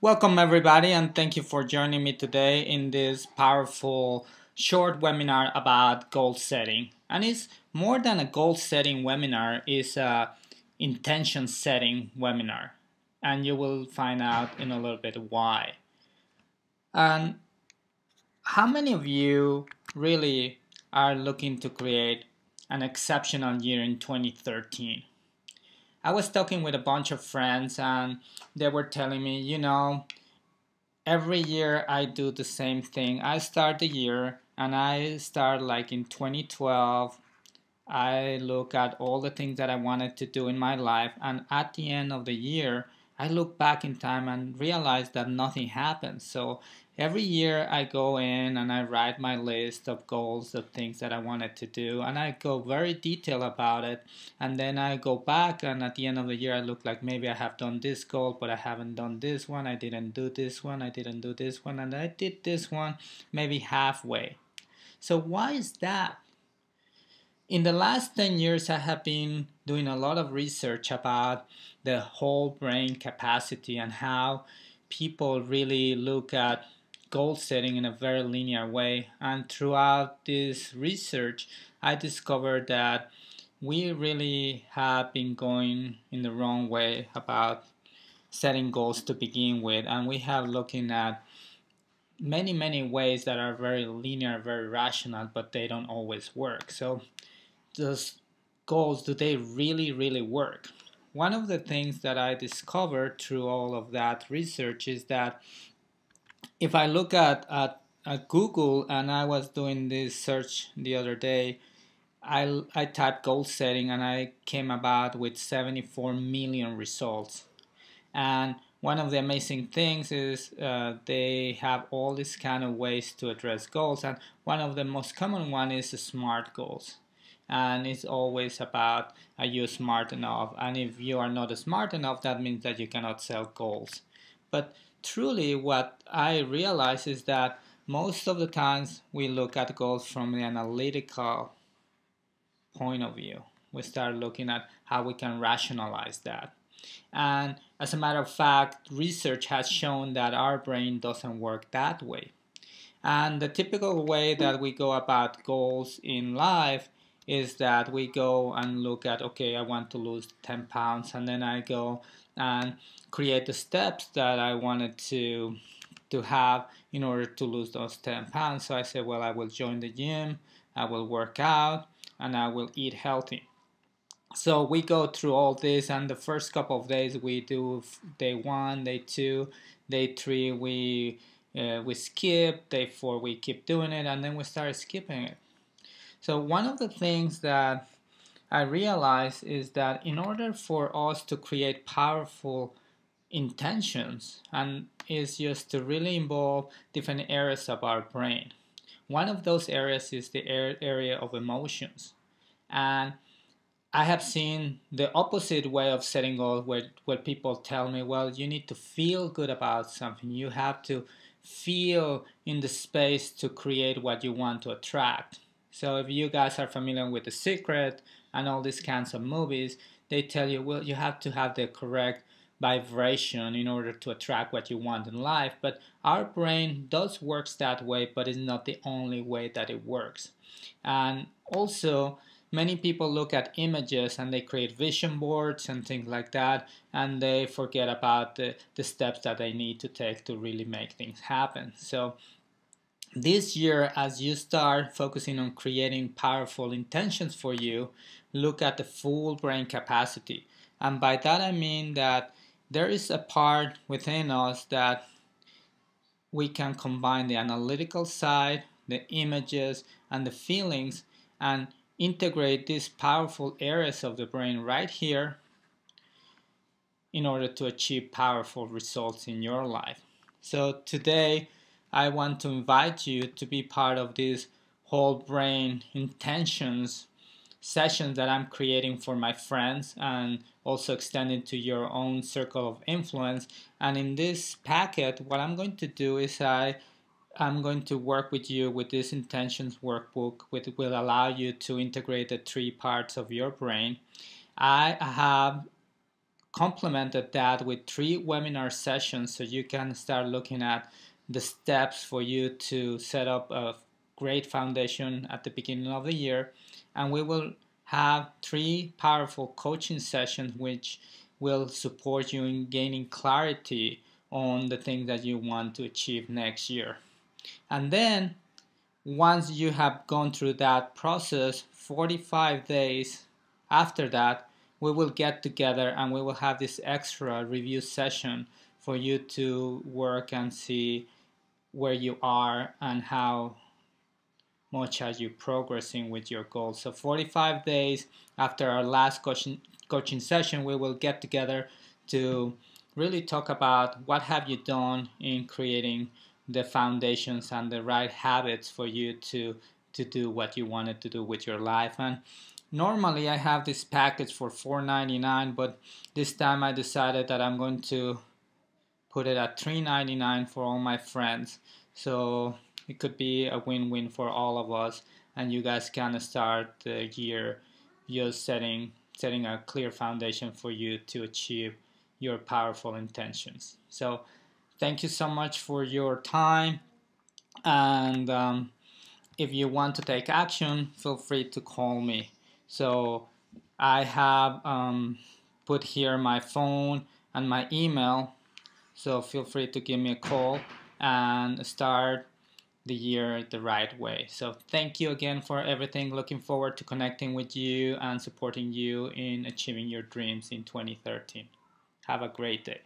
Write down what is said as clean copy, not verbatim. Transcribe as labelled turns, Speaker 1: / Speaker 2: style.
Speaker 1: Welcome, everybody, and thank you for joining me today in this powerful short webinar about goal setting. And it's more than a goal setting webinar, it's a intention setting webinar. And you will find out in a little bit why. And how many of you really are looking to create an exceptional year in 2013? I was talking with a bunch of friends and they were telling me, every year I do the same thing. I start the year and I start like in 2012. I look at all the things that I wanted to do in my life, and at the end of the year, I look back in time and realize that nothing happened. So every year I go in and I write my list of goals, of things that I wanted to do, and I go very detailed about it. And then I go back, and at the end of the year, I look like maybe I have done this goal, but I haven't done this one. I didn't do this one. I didn't do this one, and I did this one maybe halfway. So why is that? In the last 10 years, I have been doing a lot of research about the whole brain capacity and how people really look at goal setting in a very linear way. And throughout this research, I discovered that we really have been going in the wrong way about setting goals to begin with. And we have looking at many ways that are very linear, very rational, but they don't always work. So those goals, do they really work? One of the things that I discovered through all of that research is that if I look at Google, and I was doing this search the other day, I typed goal setting and I came about with 74 million results. And one of the amazing things is they have all these kind of ways to address goals, and one of the most common one is SMART goals. And it's always about, are you smart enough? And if you are not smart enough, that means that you cannot set goals. But truly what I realize is that most of the times we look at goals from the analytical point of view. We start looking at how we can rationalize that. And as a matter of fact, research has shown that our brain doesn't work that way. And the typical way that we go about goals in life is that we go and look at, okay, I want to lose 10 pounds, and then I go and create the steps that I wanted to have in order to lose those 10 pounds. So I say, well, I will join the gym, I will work out, and I will eat healthy. So we go through all this, and the first couple of days we do day 1, day 2, day 3 we skip, day 4 we keep doing it, and then we start skipping it. So one of the things that I realized is that in order for us to create powerful intentions, and is just to really involve different areas of our brain. One of those areas is the area of emotions. And I have seen the opposite way of setting goals where people tell me, well, you need to feel good about something. You have to feel in the space to create what you want to attract. So if you guys are familiar with The Secret and all these kinds of movies, they tell you, well, you have to have the correct vibration in order to attract what you want in life. But our brain does works that way, but it's not the only way that it works. And also, many people look at images and they create vision boards and things like that, and they forget about the steps that they need to take to really make things happen. So this year, as you start focusing on creating powerful intentions for you, look at the full brain capacity. And by that I mean that there is a part within us that we can combine the analytical side, the images, and the feelings, and integrate these powerful areas of the brain right here in order to achieve powerful results in your life. So today, I want to invite you to be part of this whole brain intentions sessions that I'm creating for my friends, and also extending to your own circle of influence. And in this packet, what I'm going to do is I'm going to work with you with this intentions workbook, which will allow you to integrate the 3 parts of your brain. I have complemented that with 3 webinar sessions, so you can start looking at the steps for you to set up a great foundation at the beginning of the year. And we will have 3 powerful coaching sessions which will support you in gaining clarity on the things that you want to achieve next year. And then once you have gone through that process, 45 days after that, we will get together and we will have this extra review session for you to work and see where you are and how much are you progressing with your goals. So 45 days after our last coaching session, we will get together to really talk about what have you done in creating the foundations and the right habits for you to do what you wanted to do with your life. And normally I have this package for $4.99, but this time I decided that I'm going to put it at $3.99 for all my friends. So it could be a win-win for all of us, and you guys can start the year just setting a clear foundation for you to achieve your powerful intentions. So thank you so much for your time, and if you want to take action, feel free to call me. So I have put here my phone and my email, so feel free to give me a call and start the year the right way. So thank you again for everything. Looking forward to connecting with you and supporting you in achieving your dreams in 2013. Have a great day.